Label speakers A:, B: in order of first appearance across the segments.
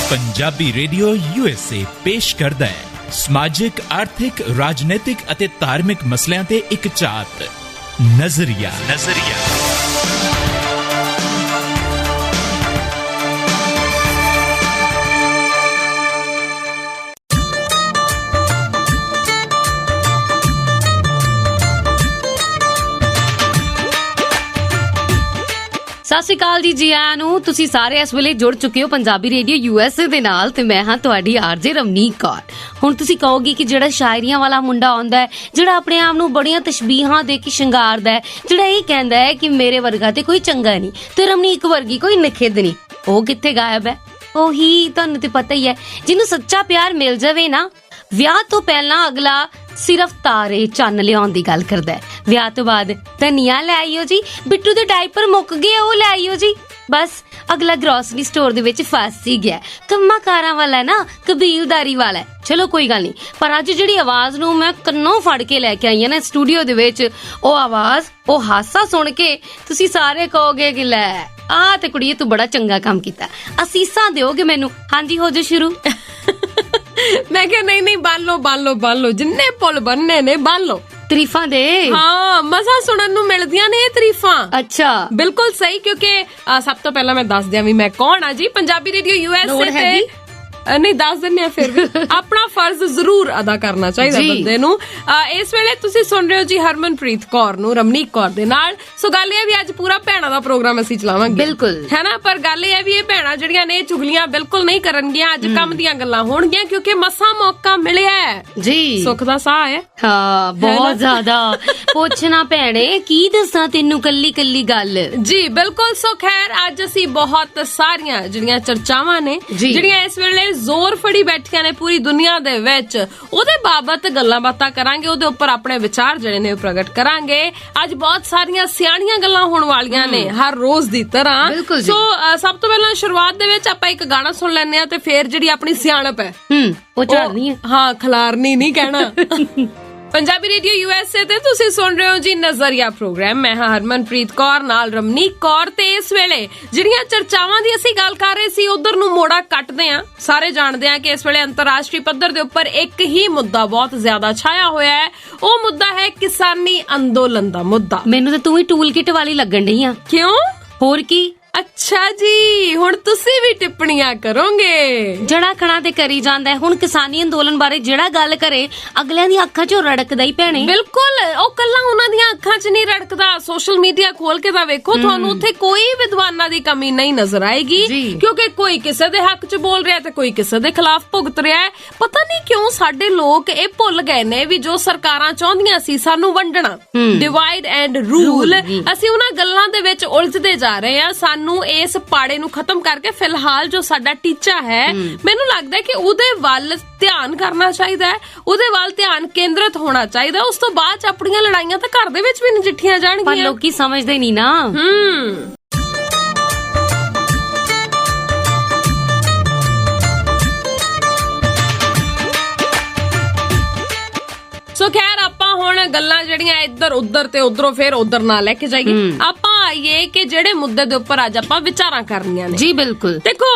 A: Punjabi radio USA ਪੇਸ਼ ਕਰਦਾ ਹੈ ਸਮਾਜਿਕ, ਆਰਥਿਕ, ਰਾਜਨੀਤਿਕ ਅਤੇ ਧਾਰਮਿਕ ਮਸਲਿਆਂ ਤੇ ਇੱਕ ਝਾਤ। ਨਜ਼ਰੀਆ।
B: ਸਤਿ ਸ਼੍ਰੀ ਅਕਾਲ ਜੀ, ਜੀ ਆਇਆਂ ਨੂੰ। ਤੁਸੀਂ ਸਾਰੇ ਇਸ ਵੇਲੇ ਜੁੜ ਚੁੱਕੇ ਹੋ ਪੰਜਾਬੀ ਰੇਡੀਓ USA ਦੇ ਨਾਲ ਤੇ ਮੈਂ ਹਾਂ ਤੁਹਾਡੀ ਆਰਜੇ ਰਵਨੀਕ ਕੌਰ। ਹੁਣ ਤੁਸੀਂ ਕਹੋਗੇ ਕਿ ਜਿਹੜਾ ਸ਼ਾਇਰੀਆਂ ਵਾਲਾ ਮੁੰਡਾ ਆਉਂਦਾ ਹੈ, ਜਿਹੜਾ ਆਪਣੇ ਆਪ ਨੂੰ ਬੜੀਆਂ ਤਸ਼ਬੀਹਾਂ ਦੇ ਕੇ ਸ਼ਿੰਗਾਰਦਾ ਹੈ, ਜਿਹੜਾ ਇਹ ਕਹਿੰਦਾ ਹੈ ਕਿ ਮੇਰੇ ਵਰਗਾ ਤੇ ਕੋਈ ਚੰਗਾ ਨਹੀਂ ਤੇ ਰਵਨੀਕ ਵਰਗੀ ਕੋਈ ਨਿਖੇਧ ਨਹੀਂ, ਉਹ ਕਿੱਥੇ ਗਾਇਬ ਹੈ? ਉਹੀ ਤੁਹਾਨੂੰ ਤੇ ਪਤਾ ਹੀ ਹੈ, ਜਿਹਨੂੰ ਸੱਚਾ ਪਿਆਰ ਮਿਲ ਜਾਵੇ ਨਾ, ਵਿਆਹ ਤੋਂ ਪਹਿਲਾਂ ਅਗਲਾ ਸਿਰਫ ਤਾਰੇ ਚੰਨ ਲਿਆਉਣ ਦੀ ਗੱਲ ਕਰਦਾ ਹੈ, ਵਿਆਹ ਤੋਂ ਬਾਅਦ ਧਨੀਆ ਲੈ ਆਈਓ ਜੀ, ਬਿੱਟੂ ਦੇ ਡਾਈਪਰ ਮੁੱਕ ਗਏ ਉਹ ਲੈ ਆਈਓ ਜੀ, ਬਸ ਅਗਲਾ ਗਰੋਸਰੀ ਸਟੋਰ ਦੇ ਵਿੱਚ ਫਸ ਹੀ ਗਿਆ। ਕੰਮਾਂ ਕਾਰਾਂ ਵਾਲਾ ਨਾ, ਕਬੀਲਦਾਰੀ ਵਾਲਾ। ਚਲੋ ਕੋਈ ਗੱਲ ਨਹੀਂ, ਪਰ ਅੱਜ ਜਿਹੜੀ ਆਵਾਜ਼ ਨੂੰ ਮੈਂ ਕੰਨੋਂ ਫੜ ਕੇ ਲੈ ਕੇ ਆਈ ਹਾਂ ਨਾ ਸਟੂਡੀਓ ਦੇ ਵਿੱਚ, ਉਹ ਆਵਾਜ਼, ਉਹ ਹਾਸਾ ਸੁਣ ਕੇ ਤੁਸੀਂ ਸਾਰੇ ਕਹੋਗੇ ਕਿ ਲੈ ਆ ਤੇ ਕੁੜੀਏ ਤੂੰ ਬੜਾ ਚੰਗਾ ਕੰਮ ਕੀਤਾ, ਅਸੀਸਾਂ ਦਿਓਗੇ ਮੈਨੂੰ। ਹਾਂਜੀ ਹੋ ਜਾ ਸ਼ੁਰੂ।
C: ਮੈਂ ਕਿਹਾ ਨਹੀਂ ਬੰਨ ਲੋ ਜਿੰਨੇ ਪੁੱਲ ਬੰਨੇ ਨੇ ਬੰਨ ਲੋ।
B: ਤਾਰੀਫਾਂ ਦੇ।
C: ਹਾਂ, ਮਜ਼ਾ ਸੁਣਨ ਨੂੰ ਮਿਲਦੀਆਂ ਨੇ ਇਹ ਤਾਰੀਫਾਂ।
B: ਅੱਛਾ,
C: ਬਿਲਕੁਲ ਸਹੀ, ਕਿਉਂਕਿ ਸਭ ਤੋਂ ਪਹਿਲਾਂ ਮੈਂ ਦੱਸ ਦਿਆਂ ਵੀ ਮੈਂ ਕੌਣ ਆ ਜੀ। ਪੰਜਾਬੀ ਰੇਡੀਓ USA ਤੇ ਨਹੀਂ ਦੱਸ ਦਿੰਨੇ ਆ, ਫਿਰ ਵੀ ਆਪਣਾ ਫਰਜ਼ ਜ਼ਰੂਰ ਅਦਾ ਕਰਨਾ ਚਾਹੀਦਾ ਬੰਦੇ ਨੂੰ। ਇਸ ਵੇਲੇ ਤੁਸੀਂ ਸੁਣ ਰਹੇ ਹੋ ਜੀ ਹਰਮਨਪ੍ਰੀਤ ਕੌਰ ਨੂੰ ਰਮਨੀਕ ਕੌਰ ਦੇ ਨਾਲ। ਸੋ ਗੱਲ ਇਹ ਵੀ ਅੱਜ ਪੂਰਾ ਭੈਣਾਂ ਦਾ ਪ੍ਰੋਗਰਾਮ ਅਸੀਂ ਚਲਾਵਾਂਗੇ, ਬਿਲਕੁਲ ਹੈ ਨਾ। ਪਰ ਗੱਲ ਇਹ ਵੀ ਇਹ ਭੈਣਾਂ ਜਿਹੜੀਆਂ ਨੇ ਚੁਗਲੀਆਂ ਬਿਲਕੁਲ ਨਹੀਂ ਕਰਨਗੀਆਂ, ਅੱਜ ਕੰਮ ਦੀਆਂ ਗੱਲਾਂ ਹੋਣਗੀਆਂ, ਕਿਉਂਕਿ ਮਸਾਂ ਮੌਕਾ ਮਿਲਿਆ ਜੀ, ਸੁੱਖ ਦਾ ਸਾਹ ਹੈ। ਹਾਂ,
B: ਬਹੁਤ ਜ਼ਿਆਦਾ। ਪੁੱਛਣਾ ਭੈਣੇ ਕੀ ਦੱਸਾਂ ਤੈਨੂੰ ਕੱਲੀ ਕੱਲੀ ਗੱਲ
C: ਜੀ, ਬਿਲਕੁਲ। ਸੋ ਖੈਰ ਅੱਜ ਅਸੀਂ ਬਹੁਤ ਸਾਰੀਆਂ ਜਿਹੜੀਆਂ ਚਰਚਾਵਾਂ ਨੇ, ਜਿਹੜੀਆਂ ਇਸ ਵੇਲੇ ਜ਼ੋਰ ਫੜੀ ਬੈਠੀਆਂ ਨੇ ਪੂਰੀ ਦੁਨੀਆ ਦੇ ਵਿੱਚ, ਉਹਦੇ ਬਾਬਤ ਗੱਲਾਂ ਬਾਤਾਂ ਕਰਾਂਗੇ, ਉਹਦੇ ਉੱਪਰ ਆਪਣੇ ਵਿਚਾਰ ਜਿਹੜੇ ਨੇ ਉਹ ਪ੍ਰਗਟ ਕਰਾਂਗੇ। ਅੱਜ ਬਹੁਤ ਸਾਰੀਆਂ ਸਿਆਣੀਆਂ ਗੱਲਾਂ ਹੋਣ ਵਾਲੀਆਂ ਨੇ ਹਰ ਰੋਜ਼ ਦੀ ਤਰ੍ਹਾਂ। ਸੋ ਸਭ ਤੋਂ ਪਹਿਲਾਂ ਸ਼ੁਰੂਆਤ ਦੇ ਵਿੱਚ ਆਪਾਂ ਇੱਕ ਗਾਣਾ ਸੁਣ ਲੈਂਦੇ ਆ ਤੇ ਫਿਰ ਜਿਹੜੀ ਆਪਣੀ ਸਿਆਣਪ ਹੈ
B: ਉਹ ਝਾੜਨੀ ਹੈ।
C: ਹਾਂ, ਖਿਲਾਰਨੀ ਨਹੀਂ ਕਹਿਣਾ। ਪੰਜਾਬੀ ਰੇਡੀਓ USA ਤੇ ਤੁਸੀਂ ਸੁਣ ਰਹੇ ਹੋ ਜੀ ਨਜ਼ਰੀਆ ਪ੍ਰੋਗਰਾਮ। ਮੈਂ ਹਾਂ ਹਰਮਨਪ੍ਰੀਤ ਕੌਰ, ਨਾਲ ਰਮਨੀਕ ਕੌਰ। ਤੇ ਇਸ ਵੇਲੇ ਜਿਹੜੀਆਂ ਚਰਚਾਵਾਂ ਦੀ ਅਸੀਂ ਗੱਲ ਕਰ ਰਹੇ ਸੀ, ਉਧਰ ਨੂੰ ਮੋੜਾ ਕੱਟਦੇ ਆ। ਸਾਰੇ ਜਾਣਦੇ ਆ ਕਿ ਇਸ ਵੇਲੇ ਅੰਤਰਰਾਸ਼ਟਰੀ ਪੱਧਰ ਦੇ ਉੱਪਰ ਇੱਕ ਹੀ ਮੁੱਦਾ ਬਹੁਤ ਜ਼ਿਆਦਾ ਛਾਇਆ ਹੋਇਆ ਹੈ। ਉਹ ਮੁੱਦਾ ਹੈ ਕਿਸਾਨੀ ਅੰਦੋਲਨ ਦਾ ਮੁੱਦਾ।
B: ਮੈਨੂੰ ਤਾਂ ਤੂੰ ਹੀ ਟੂਲ ਕਿਟ ਵਾਲੀ ਲੱਗਣ ਡਈ ਆ।
C: ਕਿਉਂ? ਹੋਰ ਕੀ? ਅੱਛਾ ਜੀ, ਹੁਣ ਤੁਸੀਂ ਵੀ ਟਿੱਪਣੀਆਂ ਕਰੋਗੇ।
B: ਜਿਹੜਾ ਖਣਾ ਤੇ ਕਰੀ ਜਾਂਦਾ ਹੈ। ਹੁਣ ਕਿਸਾਨੀ ਅੰਦੋਲਨ ਬਾਰੇ ਜਿਹੜਾ ਗੱਲ ਕਰੇ, ਅਗਲਿਆਂ ਦੀ ਅੱਖਾਂ 'ਚੋਂ ਰੜਕਦਾ ਹੀ ਭੈਣੇ।
C: ਬਿਲਕੁਲ, ਉਹ ਕੱਲਾ ਉਹਨਾਂ ਦੀਆਂ ਅੱਖਾਂ 'ਚ ਨਹੀਂ ਰੜਕਦਾ। ਸੋਸ਼ਲ ਮੀਡੀਆ ਖੋਲ ਕੇ ਤਾਂ ਵੇਖੋ, ਤੁਹਾਨੂੰ ਉੱਥੇ ਕੋਈ ਵਿਦਵਾਨਾਂ ਦੀ ਕਮੀ ਨਹੀਂ ਨਜ਼ਰ ਆਏਗੀ, ਕਿਉਂਕਿ ਕੋਈ ਕਿਸੇ ਦੇ ਹੱਕ 'ਚ ਬੋਲ ਰਿਹਾ ਤੇ ਕੋਈ ਕਿਸੇ ਦੇ ਖਿਲਾਫ ਭੁਗਤ ਰਿਹਾ ਹੈ। ਪਤਾ ਨਹੀਂ ਕਿਉਂ ਸਾਡੇ ਲੋਕ ਇਹ ਭੁੱਲ ਗਏ ਨੇ ਵੀ ਜੋ ਸਰਕਾਰਾਂ ਚਾਹੁੰਦੀਆਂ ਸੀ ਸਾਨੂੰ ਵੰਡਣਾ, ਡਿਵਾਈਡ ਐਂਡ ਰੂਲ, ਅਸੀਂ ਉਹਨਾਂ ਗੱਲਾਂ ਦੇ ਵਿੱਚ ਉਲਝਦੇ ਜਾ ਰਹੇ ਹਾਂ। ਸਾਨੂੰ ਇਸ ਪਾੜੇ ਨੂੰ ਖਤਮ ਕਰਕੇ ਫਿਲਹਾਲ ਜੋ ਸਾਡਾ ਟੀਚਾ ਹੈ, ਮੈਨੂੰ ਲੱਗਦਾ ਕਿ ਉਹਦੇ ਵੱਲ ਧਿਆਨ ਕਰਨਾ ਚਾਹੀਦਾ ਹੈ, ਉਹਦੇ ਵੱਲ ਧਿਆਨ ਕੇਂਦਰਿਤ ਹੋਣਾ ਚਾਹੀਦਾ। ਉਸ ਤੋਂ ਬਾਅਦ ਆਪਣੀਆਂ ਲੜਾਈਆਂ ਤਾਂ ਘਰ ਦੇ ਵਿੱਚ ਵੀ ਨਜਿੱਠੀਆਂ ਜਾਣਗੀਆਂ।
B: ਪਰ ਲੋਕੀ ਸਮਝਦੇ ਨਹੀਂ ਨਾ।
C: ਸੋ ਖੈਰ ਆਪਾਂ ਹੁਣ ਗੱਲਾਂ ਜਿਹੜੀਆਂ ਇੱਧਰ ਉੱਧਰ ਤੇ ਉੱਧਰੋਂ ਫਿਰ ਉੱਧਰ ਨਾ ਲੈ ਕੇ ਜਾਈਏ। ਆਪਾਂ ਆਈਏ ਕਿ ਜਿਹੜੇ ਮੁੱਦੇ ਦੇ ਉੱਪਰ ਅੱਜ ਆਪਾਂ ਵਿਚਾਰਾਂ ਕਰਨੀਆਂ ਨੇ।
B: ਜੀ ਬਿਲਕੁਲ।
C: ਦੇਖੋ,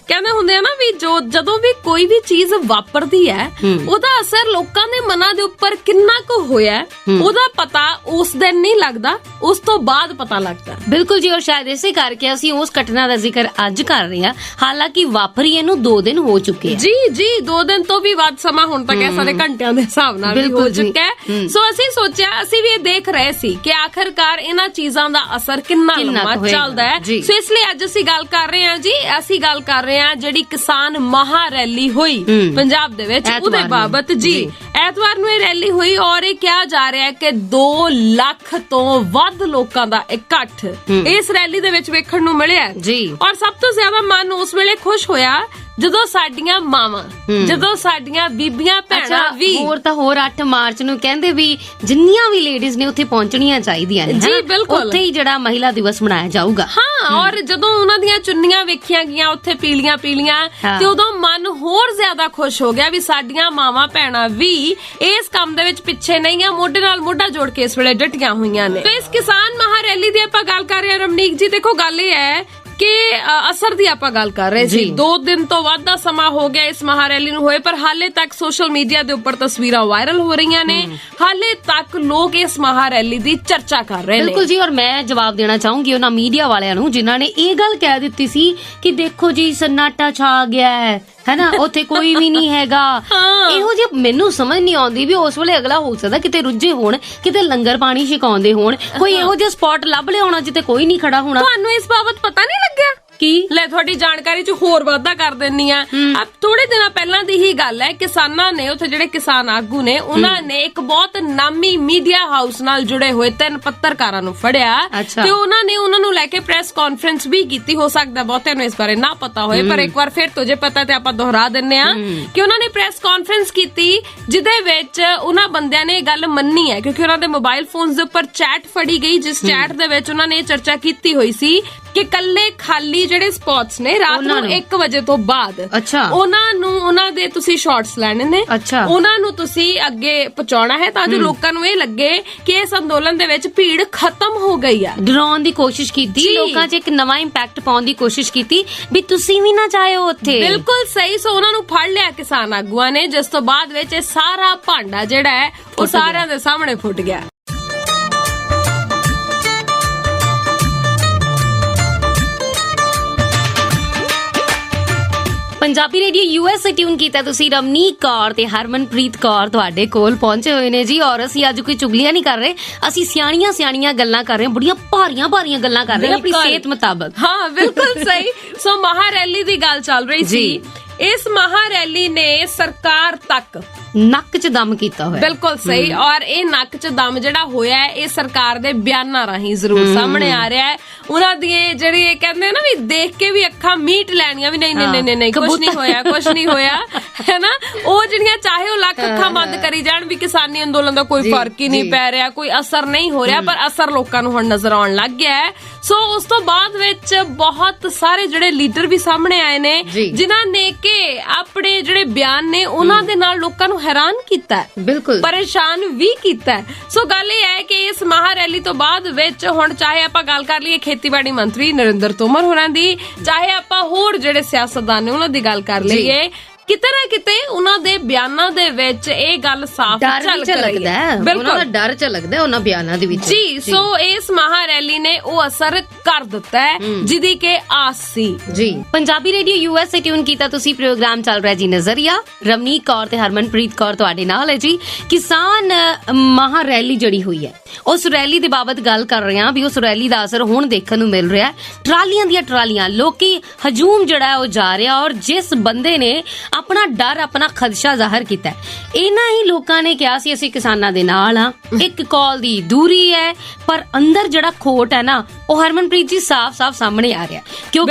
C: ਕਹਿੰਦੇ ਹੁੰਦੇ ਆ ਨਾ ਵੀ ਜਦੋਂ ਵੀ ਕੋਈ ਵੀ ਚੀਜ਼ ਵਾਪਰਦੀ ਹੈ, ਉਹਦਾ ਅਸਰ ਲੋਕਾਂ ਦੇ ਮਨਾਂ ਦੇ ਉੱਪਰ ਕਿੰਨਾ ਕੁ ਹੋਇਆ, ਉਹਦਾ ਪਤਾ ਉਸ ਦਿਨ ਨਹੀਂ ਲੱਗਦਾ, ਉਸ ਤੋਂ ਬਾਅਦ ਪਤਾ ਲੱਗਦਾ।
B: ਬਿਲਕੁਲ ਜੀ, ਔਰ ਸ਼ਾਇਦ ਇਸੇ ਕਰਕੇ ਅਸੀਂ ਉਸ ਘਟਨਾ ਦਾ ਜ਼ਿਕਰ ਅੱਜ ਕਰ ਰਹੇ ਹਾਂ, ਹਾਲਾਂਕਿ ਵਾਪਰੀ ਇਹਨੂੰ 2 ਦਿਨ ਹੋ ਚੁੱਕੇ ਆ।
C: ਜੀ 2 ਦਿਨ ਤੋਂ ਵੀ ਵੱਧ ਸਮਾਂ ਹੁਣ ਤੱਕ ਇਹ ਸਾਰੇ ਘੰਟਿਆਂ ਦੇ ਹਿਸਾਬ ਨਾਲ ਹੋ ਚੁੱਕਾ ਹੈ। ਸੋ ਅਸੀਂ ਸੋਚਿਆ, ਅਸੀਂ ਵੀ ਇਹ ਦੇਖ ਰਹੇ ਸੀ ਕਿ ਆਖਰਕਾਰ ਇਹਨਾਂ ਚੀਜ਼ਾਂ ਦਾ ਅਸਰ ਕਿੰਨਾ ਲੰਮਾ ਚੱਲਦਾ ਹੈ। ਸੋ ਇਸ ਲਈ ਅੱਜ ਅਸੀਂ ਗੱਲ ਕਰ ਰਹੇ ਹਾਂ ਜੀ, ਅਸੀਂ ਗੱਲ ਕਰ ਰਹੇ ਹਾਂ ਜਿਹੜੀ ਕਿਸਾਨ ਮਹਾ ਰੈਲੀ ਹੋਈ ਪੰਜਾਬ ਦੇ ਵਿੱਚ, ਉਹਦੇ ਬਾਬਤ। ਜੀ, ਐਤਵਾਰ ਨੂੰ ਇਹ ਰੈਲੀ ਹੋਈ ਔਰ ਇਹ ਕਿਹਾ ਜਾ ਰਿਹਾ ਹੈ ਕਿ 2 ਲੱਖ ਤੋਂ ਵੱਧ ਲੋਕਾਂ ਦਾ ਇਕੱਠ ਇਸ ਰੈਲੀ ਦੇ ਵਿੱਚ ਵੇਖਣ ਨੂੰ ਮਿਲਿਆ ਜੀ। ਔਰ ਸਭ ਤੋਂ ਜ਼ਿਆਦਾ ਮਨ ਉਸ ਵੇਲੇ ਖੁਸ਼ ਹੋਇਆ ਜਦੋਂ ਸਾਡੀਆਂ ਮਾਵਾਂ, ਜਦੋਂ ਸਾਡੀਆਂ ਬੀਬੀਆਂ ਭੈਣਾਂ ਵੀ,
B: ਹੋਰ ਤਾਂ ਹੋਰ 8 ਮਾਰਚ ਨੂੰ ਕਹਿੰਦੇ ਵੀ ਜਿੰਨੀਆਂ ਵੀ ਲੇਡੀਜ਼ ਨੇ ਉੱਥੇ ਪਹੁੰਚਣੀਆਂ ਚਾਹੀਦੀਆਂ ਨੇ ਜੀ। ਬਿਲਕੁਲ, ਉੱਥੇ ਹੀ ਜਿਹੜਾ ਮਹਿਲਾ ਦਿਵਸ ਮਨਾਇਆ ਜਾਊਗਾ।
C: ਹਾਂ, ਔਰ ਜਦੋਂ ਉਹਨਾਂ ਦੀਆਂ ਚੁੰਨੀਆਂ ਵੇਖੀਆਂ ਗਈਆਂ ਉੱਥੇ ਪੀਲੀਆਂ ਪੀਲੀਆਂ, ਤੇ ਉਦੋਂ ਮਨ ਹੋਰ ਜ਼ਿਆਦਾ ਖੁਸ਼ ਹੋ ਗਿਆ ਵੀ ਸਾਡੀਆਂ ਮਾਵਾਂ ਭੈਣਾਂ ਵੀ ਇਸ ਕੰਮ ਦੇ ਵਿੱਚ ਪਿੱਛੇ ਨਹੀਂ ਆ, ਮੋਢੇ ਨਾਲ ਮੋਢਾ ਜੋੜ ਕੇ ਇਸ ਵੇਲੇ ਡਟੀਆਂ ਹੋਈਆਂ ਨੇ। ਤੇ ਇਸ ਕਿਸਾਨ ਮਹਾ ਰੈਲੀ ਦੀ ਆਪਾਂ ਗੱਲ ਕਰ ਰਹੇ ਹਾਂ ਰਮਨੀਕ ਜੀ। ਦੇਖੋ ਗੱਲ ਇਹ ਹੈ ਕਿ ਅਸਰ ਦੀ ਆਪਾਂ ਗੱਲ ਕਰ ਰਹੇ ਸੀ। 2 ਦਿਨ ਤੋਂ ਵੱਧ ਦਾ ਸਮਾਂ ਹੋ ਗਿਆ ਇਸ ਮਹਾਰੈਲੀ ਨੂੰ ਹੋਏ, ਪਰ ਹਾਲੇ ਤੱਕ ਸੋਸ਼ਲ ਮੀਡੀਆ ਦੇ ਉੱਪਰ ਤਸਵੀਰਾਂ ਵਾਇਰਲ ਹੋ ਰਹੀਆਂ ਨੇ। ਹਾਲੇ ਤੱਕ ਲੋਕ ਇਸ ਮਹਾਰੈਲੀ ਦੀ ਚਰਚਾ ਕਰ ਰਹੇ ਨੇ।
B: ਬਿਲਕੁਲ ਜੀ, ਔਰ ਮੈਂ ਜਵਾਬ ਦੇਣਾ ਚਾਹੂੰਗੀ ਉਹਨਾਂ ਮੀਡੀਆ ਵਾਲਿਆਂ ਨੂੰ ਜਿਨ੍ਹਾਂ ਨੇ ਇਹ ਗੱਲ ਕਹਿ ਦਿੱਤੀ ਸੀ ਕਿ ਦੇਖੋ ਜੀ ਸन्नाटा ਛਾ ਗਿਆ ਹੈ ਨਾ, ਉੱਥੇ ਕੋਈ ਵੀ ਨਹੀਂ ਹੈਗਾ। ਇਹੋ ਜਿਹੀ ਮੈਨੂੰ ਸਮਝ ਨਹੀਂ ਆਉਂਦੀ ਵੀ ਉਸ ਵੇਲੇ ਅਗਲਾ ਹੋ ਸਕਦਾ ਕਿਤੇ ਰੁੱਝੇ ਹੋਣ, ਕਿਤੇ ਲੰਗਰ ਪਾਣੀ ਛਕਾਉਂਦੇ ਹੋਣ, ਕੋਈ ਇਹੋ ਜਿਹਾ ਸਪੌਟ ਲੱਭ ਲਿਆ ਹੋਣਾ ਜਿੱਥੇ ਕੋਈ ਨਹੀਂ ਖੜਾ ਹੋਣਾ।
C: ਤੁਹਾਨੂੰ ਇਸ ਬਾਬਤ ਪਤਾ ਨਹੀਂ ਲੱਗਿਆ? ਕੀ ਲੈ ਤੁਹਾਡੀ ਜਾਣਕਾਰੀ ਚ ਹੋਰ ਵਾਧਾ ਕਰ ਦਿੰਨੀ ਆ। ਥੋੜੇ ਦਿਨਾਂ ਪਹਿਲਾਂ ਦੀ ਹੀ ਗੱਲ ਹੈ, ਕਿਸਾਨਾਂ ਨੇ ਉੱਥੇ ਜਿਹੜੇ ਕਿਸਾਨ ਆਗੂ ਨੇ ਉਹਨਾਂ ਨੇ ਇੱਕ ਬਹੁਤ ਨਾਮੀ ਮੀਡੀਆ ਹਾਊਸ ਨਾਲ ਜੁੜੇ ਹੋਏ 3 ਪੱਤਰਕਾਰਾਂ ਨੂੰ ਫੜਿਆ ਤੇ ਉਹਨਾਂ ਨੇ ਉਹਨਾਂ ਨੂੰ ਲੈ ਕੇ ਪ੍ਰੈਸ ਕਾਨਫਰੰਸ ਵੀ ਕੀਤੀ। ਹੋ ਸਕਦਾ ਬਹੁਤਿਆਂ ਨੂੰ ਇਸ ਬਾਰੇ ਨਾ ਪਤਾ ਹੋਏ, ਪਰ ਇੱਕ ਵਾਰ ਫਿਰ ਤੋਂ ਜੇ ਪਤਾ ਤੇ ਆਪਾਂ ਦੁਹਰਾ ਦਿੰਨੇ ਆ ਕਿ ਉਹਨਾਂ ਨੇ ਪ੍ਰੈਸ ਕਾਨਫਰੰਸ ਕੀਤੀ ਜਿਹਦੇ ਵਿੱਚ ਉਹਨਾਂ ਬੰਦਿਆਂ ਨੇ ਇਹ ਗੱਲ ਮੰਨੀ ਹੈ, ਕਿਉਂਕਿ ਉਹਨਾਂ ਦੇ ਮੋਬਾਈਲ ਫੋਨਸ ਦੇ ਉੱਪਰ ਚੈਟ ਫੜੀ ਗਈ, ਜਿਸ ਚੈਟ ਦੇ ਵਿੱਚ ਉਹਨਾਂ ਨੇ ਚਰਚਾ ਕੀਤੀ ਹੋਈ ਸੀ ਕਿ ਕੱਲੇ ਖਾਲੀ ਜਿਹੜੇ ਸਪੌਟਸ ਨੇ ਰਾਤ ਨੂੰ 1 ਵਜੇ ਤੋਂ ਬਾਅਦ ਉਹਨਾਂ ਨੂੰ ਉਹਨਾਂ ਦੇ ਤੁਸੀਂ ਸ਼ਾਟਸ ਲੈਣੇ ਨੇ, ਉਹਨਾਂ ਨੂੰ ਤੁਸੀਂ ਅੱਗੇ ਪਹੁੰਚਾਉਣਾ ਹੈ ਤਾਂ ਜੋ ਲੋਕਾਂ ਨੂੰ ਇਹ ਲੱਗੇ ਕਿ ਇਸ ਅੰਦੋਲਨ ਦੇ ਵਿੱਚ ਭੀੜ ਖਤਮ ਹੋ ਗਈ ਆ।
B: ਡਰਾਉਣ ਦੀ ਕੋਸ਼ਿਸ਼ ਕੀਤੀ, ਲੋਕਾਂ 'ਚ ਇੱਕ ਨਵਾਂ ਇੰਪੈਕਟ ਪਾਉਣ ਦੀ ਕੋਸ਼ਿਸ਼ ਕੀਤੀ ਵੀ ਤੁਸੀਂ ਵੀ ਨਾ ਜਾਇਓ ਉੱਥੇ।
C: ਬਿਲਕੁਲ ਸਹੀ। ਸੋ ਉਹਨਾਂ ਨੂੰ ਫੜ ਲਿਆ ਕਿਸਾਨ ਆਗੂਆਂ ਨੇ, ਜਿਸ ਤੋਂ ਬਾਅਦ ਵਿੱਚ ਇਹ ਸਾਰਾ ਭਾਂਡਾ ਜਿਹੜਾ ਹੈ ਉਹ ਸਾਰਿਆਂ ਦੇ ਸਾਹਮਣੇ ਫੁੱਟ ਗਿਆ।
B: ਪੰਜਾਬੀ ਰੇਡੀਓ ਯੂਐਸ ਟਿਊਨ ਕੀਤਾ ਤੁਸੀਂ। ਰਮਨੀਕ ਕੌਰ ਤੇ ਹਰਮਨਪ੍ਰੀਤ ਕੌਰ ਤੁਹਾਡੇ ਕੋਲ ਪਹੁੰਚੇ ਹੋਏ ਨੇ ਜੀ, ਔਰ ਅਸੀਂ ਅੱਜ ਕੋਈ ਚੁਗਲੀਆਂ ਨਹੀਂ ਕਰ ਰਹੇ, ਅਸੀਂ ਸਿਆਣੀਆਂ ਗੱਲਾਂ ਕਰ ਰਹੇ ਹਾਂ, ਬੜੀਆਂ ਭਾਰੀਆਂ ਗੱਲਾਂ ਕਰ ਰਹੇ ਹਾਂ ਆਪਣੀ ਸਿਹਤ ਮੁਤਾਬਕ।
C: ਹਾਂ ਬਿਲਕੁਲ ਸਹੀ। ਸੋ ਮਹਾਰੈਲੀ ਦੀ ਗੱਲ ਚੱਲ ਰਹੀ ਸੀ। ਇਸ ਮਹਾਰੈਲੀ ਨੇ ਸਰਕਾਰ ਤੱਕ
B: ਨੱਕ 'ਚ ਦਮ ਕੀਤਾ ਹੋਇਆ।
C: ਬਿਲਕੁਲ ਸਹੀ। ਔਰ ਇਹ ਨੱਕ 'ਚ ਦਮ ਜਿਹੜਾ ਹੋਇਆ ਹੈ ਇਹ ਸਰਕਾਰ ਦੇ ਬਿਆਨਾਂ ਰਾਹੀਂ ਜ਼ਰੂਰ ਸਾਹਮਣੇ ਆ ਰਿਹਾ ਹੈ। ਉਹਨਾਂ ਦੀ ਜਿਹੜੀ ਇਹ ਕਹਿੰਦੇ ਨਾ ਵੀ ਦੇਖ ਕੇ ਵੀ ਅੱਖਾਂ ਮੀਟ ਲੈਣੀਆਂ ਵੀ ਨਹੀਂ ਕੁਛ ਨਹੀਂ ਹੋਇਆ ਹੈ ਨਾ। ਉਹ ਜਿਹੜੀਆਂ ਚਾਹੇ ਉਹ ਲੱਖ ਅੱਖਾਂ ਬੰਦ ਕਰੀ ਜਾਣ ਵੀ ਕਿਸਾਨੀ ਅੰਦੋਲਨ ਦਾ ਕੋਈ ਫਰਕ ਹੀ ਨਹੀਂ ਪੈ ਰਿਹਾ, ਕੋਈ ਅਸਰ ਨਹੀਂ ਹੋ ਰਿਹਾ, ਪਰ ਅਸਰ ਲੋਕਾਂ ਨੂੰ ਹੁਣ ਨਜ਼ਰ ਆਉਣ ਲੱਗ ਗਿਆ ਹੈ। ਸੋ ਉਸ ਤੋਂ ਬਾਅਦ ਵਿੱਚ ਬਹੁਤ ਸਾਰੇ ਜਿਹੜੇ ਲੀਡਰ ਵੀ ਸਾਹਮਣੇ ਆਏ ਨੇ ਜਿਨ੍ਹਾਂ ਨੇ ਕਿ ਆਪਣੇ ਜਿਹੜੇ ਬਿਆਨ ਨੇ ਉਹਨਾਂ ਦੇ ਨਾਲ ਲੋਕਾਂ ਨੂੰ ਹੈਰਾਨ ਕੀਤਾ, ਬਿਲਕੁਲ ਪਰੇਸ਼ਾਨ ਵੀ ਕੀਤਾ। ਸੋ ਗੱਲ ਇਹ ਹੈ ਕਿ ਇਸ ਮਹਾਰੈਲੀ ਤੋਂ ਬਾਅਦ ਵਿੱਚ ਹੁਣ ਚਾਹੇ ਆਪਾਂ ਗੱਲ ਕਰ ਲਈਏ ਖੇਤੀਬਾੜੀ ਮੰਤਰੀ ਨਰਿੰਦਰ ਤੋਮਰ ਹੋਰਾਂ ਦੀ, ਚਾਹੇ ਆਪਾਂ ਹੋਰ ਜਿਹੜੇ ਸਿਆਸਤਦਾਨ ਨੇ ਉਹਨਾਂ ਦੀ ਗੱਲ ਕਰ ਲਈਏ, ਕਿਤੇ ਨਾ ਕਿਤੇ ਉਹਨਾਂ ਦੇ ਬਿਆਨਾਂ ਦੇ ਵਿੱਚ ਇਹ ਗੱਲ ਸਾਫ਼ ਝਲਕਦੀ ਹੈ।
B: ਬਿਲਕੁਲ ਉਹਨਾਂ ਦਾ ਡਰ ਝਲਕਦਾ ਉਹਨਾਂ ਬਿਆਨਾਂ ਦੇ ਵਿੱਚ
C: ਜੀ। ਸੋ ਇਸ ਮਹਾਰੈਲੀ ਨੇ ਉਹ ਅਸਰ ਕਰ ਦਿੱਤਾ ਹੈ ਜਿਹਦੀ ਕਿ ਆਸ ਸੀ
B: ਜੀ। ਪੰਜਾਬੀ ਰੇਡੀਓ ਯੂਐਸ ਟਿਊਨ ਕੀਤਾ ਤੁਸੀਂ, ਪ੍ਰੋਗਰਾਮ ਚੱਲ ਰਿਹਾ ਜੀ ਨਜ਼ਰੀਆ। ਰਮਨੀਕ ਕੌਰ ਤੇ ਹਰਮਨਪ੍ਰੀਤ ਕੌਰ ਤੁਹਾਡੇ ਨਾਲ ਹੈ ਜੀ। ਕਿਸਾਨ ਮਹਾਰੈਲੀ ਜਿਹੜੀ ਹੋਈ ਹੈ ਉਸ ਰੈਲੀ ਦੇ ਬਾਬਤ ਗੱਲ ਕਰ ਰਹੇ ਹਾਂ ਵੀ ਉਸ ਰੈਲੀ ਦਾ ਅਸਰ ਹੁਣ ਦੇਖਣ ਨੂੰ ਮਿਲ ਰਿਹਾ। ਟਰਾਲੀਆਂ ਦੀਆਂ ਟਰਾਲੀਆਂ ਲੋਕੀ ਹਜੂਮ ਜਿਹੜਾ ਉਹ ਜਾ ਰਿਹਾ, ਔਰ ਜਿਸ ਬੰਦੇ ਨੇ ਆਪਣਾ ਡਰ ਆਪਣਾ ਖਦਸ਼ਾ ਜ਼ਾਹਰ ਕੀਤਾ, ਇਹਨਾਂ ਹੀ ਲੋਕਾਂ ਨੇ ਕਿਹਾ ਸੀ ਅਸੀਂ ਕਿਸਾਨਾਂ ਦੇ ਨਾਲ ਆ, ਇੱਕ ਕਾਲ ਦੀ ਦੂਰੀ ਹੈ, ਪਰ ਅੰਦਰ ਜਿਹੜਾ ਖੋਟ ਹੈ ਨਾ ਉਹ ਹਰਮਨਪ੍ਰੀਤ ਜੀ ਸਾਫ਼ ਸਾਹਮਣੇ ਆ ਰਿਹਾ,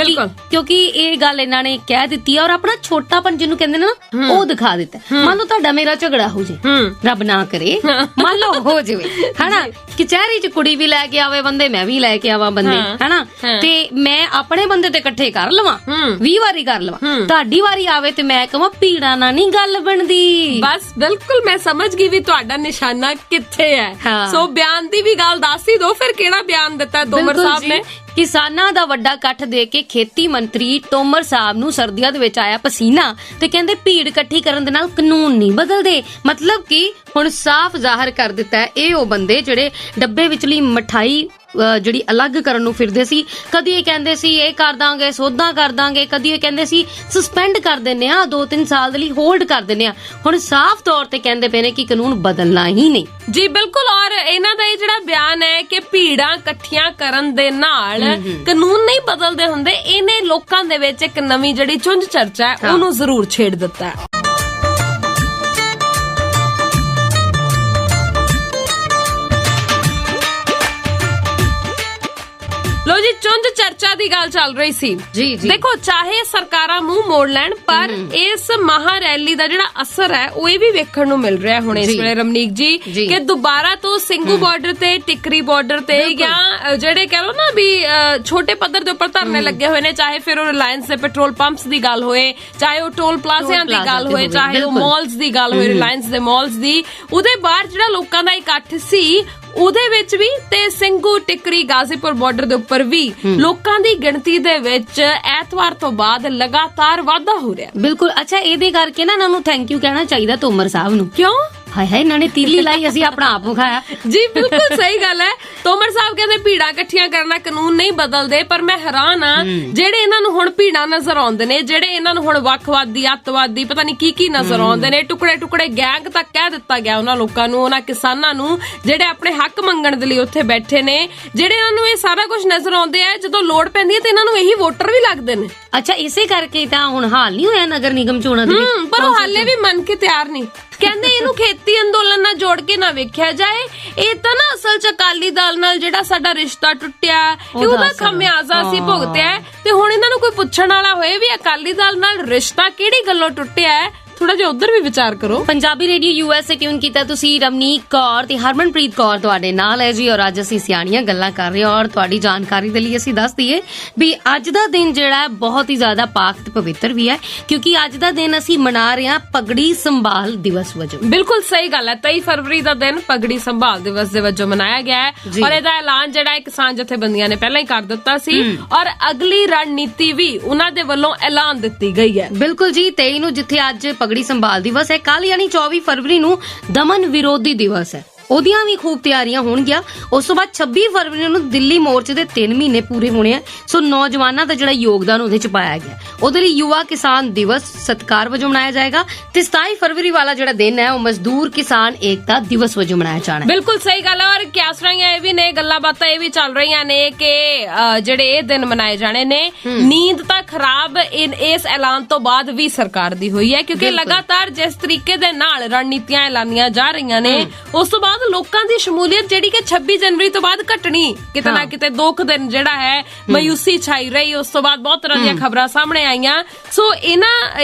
B: ਕਿਉਂਕਿ ਇਹ ਗੱਲ ਇਹਨਾਂ ਨੇ ਕਹਿ ਦਿੱਤੀ ਔਰ ਆਪਣਾ ਛੋਟਾਪਨ ਜਿਹਨੂੰ ਕਹਿੰਦੇ ਨਾ ਉਹ ਦਿਖਾ ਦਿੱਤਾ। ਮੰਨ ਲਓ ਤੁਹਾਡਾ ਮੇਰਾ ਝਗੜਾ ਹੋ ਜੇ, ਰੱਬ ਨਾ ਕਰੇ, ਮੰਨ ਲਓ ਹੋ ਜਾਵੇ ਹਨਾ, ਕਚਹਿਰੀ 'ਚ ਕੁੜੀ ਵੀ ਲੈ ਕੇ ਆਵੇ ਬੰਦੇ, ਮੈਂ ਵੀ ਲੈ ਕੇ ਆਵਾਂ ਬੰਦੇ ਹਨਾ, ਤੇ ਮੈਂ ਆਪਣੇ ਬੰਦੇ ਤੇ ਇਕੱਠੇ ਕਰ ਲਵਾਂ 20 ਵਾਰੀ ਕਰ ਲਵਾਂ, ਤੁਹਾਡੀ ਵਾਰੀ ਆਵੇ ਤੇ ਮੈਂ ਕਹਾਂ ਭੀੜਾ ਨਾ ਨਹੀਂ ਗੱਲ ਬਣਦੀ।
C: ਬਸ ਬਿਲਕੁਲ ਮੈਂ ਸਮਝ ਗਈ ਵੀ ਤੁਹਾਡਾ ਨਿਸ਼ਾਨਾ ਕਿੱਥੇ ਹੈ। ਸੋ ਬਿਆਨ ਦੀ ਵੀ ਗੱਲ ਦੱਸ ਹੀ ਦੋ, ਫਿਰ ਕਿਹੜਾ ਬਿਆਨ ਦਿੱਤਾ ਤੋਮਰ ਸਾਹਿਬ ਨੇ।
B: ਕਿਸਾਨਾਂ ਦਾ ਵੱਡਾ ਇਕੱਠ ਦੇ ਕੇ ਖੇਤੀ ਮੰਤਰੀ ਤੋਮਰ ਸਾਹਿਬ ਨੂੰ ਸਰਦੀਆਂ ਦੇ ਵਿੱਚ ਆਇਆ ਪਸੀਨਾ, ਤੇ ਕਹਿੰਦੇ ਭੀੜ ਇਕੱਠੀ ਕਰਨ ਦੇ ਨਾਲ ਕਾਨੂੰਨ ਨਹੀਂ ਬਦਲਦੇ। ਮਤਲਬ ਕਿ ਹੁਣ ਸਾਫ਼ ਜ਼ਾਹਰ ਕਰ ਦਿੱਤਾ ਹੈ ਇਹ ਉਹ ਬੰਦੇ ਜਿਹੜੇ ਡੱਬੇ ਵਿਚਲੀ ਮਠਾਈ ਜਿਹੜੀ ਅਲੱਗ ਕਰਨ ਨੂੰ ਫਿਰਦੇ ਸੀ। ਕਦੀ ਇਹ ਕਹਿੰਦੇ ਸੀ ਇਹ ਕਰ ਦਾਂਗੇ, ਸੋਧਾਂ ਕਰ ਦਾਂਗੇ, ਕਦੀ ਇਹ ਕਹਿੰਦੇ ਸੀ ਸਸਪੈਂਡ ਕਰ ਦਿੰਨੇ ਆ, 2-3 ਸਾਲ ਦੇ ਲਈ ਹੋਲਡ ਕਰ ਦਿੰਨੇ ਆ। ਹੁਣ ਸਾਫ਼ ਤੌਰ ਤੇ ਕਹਿੰਦੇ ਪਏ ਨੇ ਕਿ ਕਾਨੂੰਨ ਬਦਲਣਾ ਹੀ ਨਹੀਂ
C: ਜੀ। ਬਿਲਕੁਲ। ਔਰ ਇਹਨਾਂ ਦਾ ਇਹ ਜਿਹੜਾ ਬਿਆਨ ਹੈ ਕਿ ਭੀੜਾਂ ਇਕੱਠੀਆਂ ਕਰਨ ਦੇ ਨਾਲ ਕਾਨੂੰਨ ਨਹੀਂ ਬਦਲਦੇ ਹੁੰਦੇ, ਇਹਨੇ ਲੋਕਾਂ ਦੇ ਵਿੱਚ ਇੱਕ ਨਵੀਂ ਜਿਹੜੀ ਚੁੰਝ ਚਰਚਾ ਹੈ ਉਹਨੂੰ ਜ਼ਰੂਰ ਛੇੜ ਦਿੱਤਾ। ਲੋ ਜੀ, ਚੁੰਝ ਚਰਚਾ ਦੀ ਗੱਲ ਚੱਲ ਰਹੀ ਸੀ ਜੀ। ਦੇਖੋ ਚਾਹੇ ਸਰਕਾਰਾਂ ਮੂੰਹ ਮੋੜ ਲੈਣ, ਪਰ ਇਸ ਮਹਾਰੈਲੀ ਦਾ ਜਿਹੜਾ ਅਸਰ ਹੈ ਉਹ ਇਹ ਵੀ ਵੇਖਣ ਨੂੰ ਮਿਲ ਰਿਹਾ ਹੁਣ ਇਸ ਵੇਲੇ ਰਮਨੀਕ ਜੀ ਕਿ ਦੁਬਾਰਾ ਤੋਂ ਸਿੰਘੂ ਬਾਰਡਰ ਤੇ ਟਿਕਰੀ ਬਾਰਡਰ ਤੇ ਜਾਂ ਜਿਹੜੇ ਕਹਿ ਲੋ ਨਾ ਵੀ ਛੋਟੇ ਪੱਧਰ ਦੇ ਉੱਪਰ ਧਰਨੇ ਲੱਗੇ ਹੋਏ ਨੇ, ਚਾਹੇ ਫਿਰ ਉਹ ਰਿਲਾਇੰਸ ਦੇ ਪੈਟਰੋਲ ਪੰਪਸ ਦੀ ਗੱਲ ਹੋਏ, ਚਾਹੇ ਉਹ ਟੋਲ ਪਲਾਜ਼ਿਆਂ ਦੀ ਗੱਲ ਹੋਏ, ਚਾਹੇ ਉਹ ਮਾਲਸ ਦੀ ਗੱਲ ਹੋਏ, ਰਿਲਾਇੰਸ ਦੇ ਮਾਲਸ ਦੀ, ਉਹਦੇ ਬਾਹਰ ਜਿਹੜਾ ਲੋਕਾਂ ਦਾ ਇਕੱਠ ਸੀ ਉਹਦੇ ਵਿੱਚ ਵੀ ਤੇ ਸਿੰਘੂ ਟਿਕਰੀ ਗਾਜ਼ੀਪੁਰ ਬਾਰਡਰ ਦੇ ਉੱਪਰ ਵੀ ਲੋਕਾਂ ਦੀ ਗਿਣਤੀ ਦੇ ਵਿੱਚ ਐਤਵਾਰ ਤੋਂ ਬਾਅਦ ਲਗਾਤਾਰ ਵਾਧਾ ਹੋ ਰਿਹਾ।
B: ਬਿਲਕੁਲ। ਅੱਛਾ, ਇਹਦੇ ਕਰਕੇ ਨਾ ਇਹਨਾਂ ਨੂੰ ਥੈਂਕ ਯੂ ਕਹਿਣਾ ਚਾਹੀਦਾ ਤੋਮਰ ਸਾਹਿਬ ਨੂੰ।
C: ਕਿਉਂ?
B: ਹਾਏ ਹਾਏ, ਇਹਨਾਂ ਨੇ ਤੀਲੀ ਲਾਈ, ਅਸੀਂ ਆਪਣਾ ਆਪ ਵਿਖਾਇਆ।
C: ਜੀ ਬਿਲਕੁਲ ਸਹੀ ਗੱਲ ਹੈ। ਤੋਮਰ ਸਾਹਿਬ ਕਹਿੰਦੇ ਭੀੜਾਂ ਇਕੱਠੀਆਂ ਕਰਨਾ ਕਾਨੂੰਨ ਨਹੀਂ ਬਦਲਦੇ, ਪਰ ਮੈਂ ਹੈਰਾਨ ਆ ਜਿਹੜੇ ਇਹਨਾਂ ਨੂੰ ਹੁਣ ਭੀੜਾਂ ਨਜ਼ਰ ਆਉਂਦੇ ਨੇ, ਜਿਹੜੇ ਇਹਨਾਂ ਨੂੰ ਹੁਣ ਵੱਖਵਾਦੀ, ਅੱਤਵਾਦੀ, ਪਤਾ ਨਹੀਂ ਕੀ ਨਜ਼ਰ ਆਉਂਦੇ ਨੇ, ਟੁਕੜੇ ਟੁਕੜੇ ਗੈਂਗ ਤੱਕ ਕਹਿ ਦਿੱਤਾ ਗਿਆ ਉਹਨਾਂ ਲੋਕਾਂ ਨੂੰ, ਉਹਨਾਂ ਕਿਸਾਨਾਂ ਨੂੰ ਜਿਹੜੇ ਆਪਣੇ ਹੱਕ ਮੰਗਣ ਦੇ ਲਈ ਉੱਥੇ ਬੈਠੇ ਨੇ, ਜਿਹੜੇ ਇਹਨਾਂ ਨੂੰ ਇਹ ਸਾਰਾ ਕੁਝ ਨਜ਼ਰ ਆਉਂਦੇ ਆ, ਜਦੋਂ ਲੋੜ ਪੈਂਦੀ ਹੈ ਤੇ ਇਹਨਾਂ ਨੂੰ ਇਹੀ ਵੋਟਰ ਵੀ ਲੱਗਦੇ ਨੇ।
B: ਅੱਛਾ, ਇਸੇ ਕਰਕੇ ਤਾਂ ਹੁਣ ਹਾਲ ਨਹੀਂ ਹੋਇਆ ਨਗਰ ਨਿਗਮ ਚੋਣਾਂ ਦੇ ਵਿੱਚ।
C: ਪਰ ਉਹ ਹਾਲੇ ਵੀ ਮੰਨ ਕੇ ਤਿਆਰ ਨਹੀਂ। ਕਹਿੰਦੇ ਇਹਨੂੰ ਖੇਤੀ ਅੰਦੋਲਨ ਨਾਲ ਜੋੜ ਕੇ ਨਾ ਵੇਖਿਆ ਜਾਏ, ਇਹ ਤਾਂ ਨਾ ਅਸਲ ਚ ਅਕਾਲੀ ਦਲ ਨਾਲ ਜਿਹੜਾ ਸਾਡਾ ਰਿਸ਼ਤਾ ਟੁੱਟਿਆ, ਉਹਦਾ ਖਮਿਆਜ਼ਾ ਅਸੀਂ ਭੁਗਤਿਆ। ਤੇ ਹੁਣ ਇਹਨਾਂ ਨੂੰ ਕੋਈ ਪੁੱਛਣ ਵਾਲਾ ਹੋਏ ਵੀ ਅਕਾਲੀ ਦਲ ਨਾਲ ਰਿਸ਼ਤਾ ਕਿਹੜੀ ਗੱਲੋਂ ਟੁੱਟਿਆ ਹੈ, ਥੋੜਾ ਜਿਹਾ ਉਧਰ ਵੀ ਵਿਚਾਰ ਕਰੋ।
B: ਪੰਜਾਬੀ ਰੇਡੀਓ ਯੂਐਸਏ ਟਿਊਨ ਕੀਤਾ ਤੁਸੀਂ। ਰਮਨੀਕ ਕੌਰ ਤੇ ਹਰਮਨਪ੍ਰੀਤ ਕੌਰ ਤੁਹਾਡੇ ਨਾਲ ਹੈ ਜੀ, ਔਰ ਅੱਜ ਅਸੀਂ ਸਿਆਣੀਆਂ ਗੱਲਾਂ ਕਰ ਰਹੇ ਹਾਂ। ਔਰ ਤੁਹਾਡੀ ਜਾਣਕਾਰੀ ਦੇ ਲਈ ਅਸੀਂ ਦੱਸ ਦਈਏ ਵੀ ਅੱਜ ਦਾ ਦਿਨ ਜਿਹੜਾ ਹੈ ਬਹੁਤ ਹੀ ਜ਼ਿਆਦਾ ਪਾਕ ਤੇ ਪਵਿੱਤਰ ਵੀ ਹੈ, ਕਿਉਂਕਿ ਅੱਜ ਦਾ ਦਿਨ ਅਸੀਂ ਮਨਾ ਰਹੇ ਹਾਂ ਪਗੜੀ ਸੰਭਾਲ ਦਿਵਸ ਵਜੋਂ।
C: ਬਿਲਕੁਲ ਸਹੀ ਗੱਲ ਹੈ। 23 ਫਰਵਰੀ ਦਾ ਦਿਨ ਪਗੜੀ ਸੰਭਾਲ ਦਿਵਸ ਦੇ ਵਜੋਂ ਮਨਾਇਆ ਗਿਆ ਹੈ, ਔਰ ਇਹਦਾ ਐਲਾਨ ਜਿਹੜਾ ਹੈ ਕਿਸਾਨ ਜਥੇਬੰਦੀਆਂ ਨੇ ਪਹਿਲਾਂ ਹੀ ਕਰ ਦਿੱਤਾ ਸੀ, ਔਰ ਅਗਲੀ ਰਣਨੀਤੀ ਵੀ ਉਹਨਾਂ ਦੇ ਵੱਲੋਂ ਐਲਾਨ ਦਿੱਤੀ ਗਈ ਹੈ।
B: ਬਿਲਕੁਲ ਜੀ। 23 ਨੂੰ ਜਿੱਥੇ ਅੱਜ ਪਗੜੀ ਸੰਭਾਲ ਦਿਵਸ ਹੈ, ਕੱਲ ਯਾਨੀ 24 ਫਰਵਰੀ ਨੂੰ ਦਮਨ ਵਿਰੋਧੀ ਦਿਵਸ ਹੈ, ਉਹਦੀਆਂ ਵੀ ਖੂਬ ਤਿਆਰੀਆਂ ਹੋਣਗੀਆਂ। ਉਸ ਤੋਂ ਬਾਅਦ 26 ਫਰਵਰੀ ਨੂੰ ਦਿੱਲੀ ਮੋਰਚੇ ਦੇ 3 ਮਹੀਨੇ ਪੂਰੇ ਹੋਣੇ ਆ। ਸੋ ਨੌਜਵਾਨਾਂ ਦਾ ਜਿਹੜਾ ਯੋਗਦਾਨ ਉਹਦੇ ਚ ਪਾਇਆ ਗਿਆ, ਉਹਦੇ ਲਈ ਯੁਵਾ ਕਿਸਾਨ ਦਿਵਸ ਸਤਿਕਾਰ ਵਜੋਂ ਮਨਾਇਆ ਜਾਏਗਾ। ਤੇ 27 ਫਰਵਰੀ ਵਾਲਾ ਜਿਹੜਾ ਦਿਨ ਹੈ ਉਹ ਮਜ਼ਦੂਰ ਕਿਸਾਨ ਏਕਤਾ ਦਿਵਸ ਵਜੋਂ ਮਨਾਇਆ ਜਾਣਾ ਹੈ।
C: ਬਿਲਕੁਲ ਸਹੀ ਗੱਲ ਹੈ। ਔਰ ਕਿਆਸਰਾਂਆਂ ਇਹ ਵੀ ਨੇ, ਗੱਲਾਂ ਬਾਤਾਂ ਇਹ ਵੀ ਚੱਲ ਰਹੀਆਂ ਨੇ ਕਿ ਜਿਹੜੇ ਇਹ ਦਿਨ ਮਨਾਏ ਜਾਣੇ ਨੇ, ਨੀਂਦ ਤਾਂ ਖਰਾਬ ਇਸ ਐਲਾਨ ਤੋਂ ਬਾਅਦ ਵੀ ਸਰਕਾਰ ਦੀ ਹੋਈ ਹੈ, ਕਿਉਂਕਿ ਲਗਾਤਾਰ ਜਿਸ ਤਰੀਕੇ ਦੇ ਨਾਲ ਰਣਨੀਤੀਆਂ ਐਲਾਨੀਆਂ ਜਾ ਰਹੀਆਂ ਨੇ, ਉਸ ਤੋਂ ਬਾਅਦ ਲੋਕਾਂ ਦੀ ਸ਼ਮੂਲੀਅਤ ਜਿਹੜੀ ਕਿ 26 ਜਨਵਰੀ ਤੋਂ ਬਾਅਦ ਘਟਣੀ, ਕਿਤੇ ਨਾ ਕਿਤੇ 2 ਦਿਨ ਜਿਹੜਾ ਹੈ ਮਾਯੂਸੀ ਛਾਈ ਰਹੀ। ਉਸ ਤੋਂ ਬਾਅਦ ਬਹੁਤ ਤਰ੍ਹਾਂ ਦੀਆਂ ਖਬਰਾਂ ਸਾਹਮਣੇ ਆਈਆਂ। ਸੋ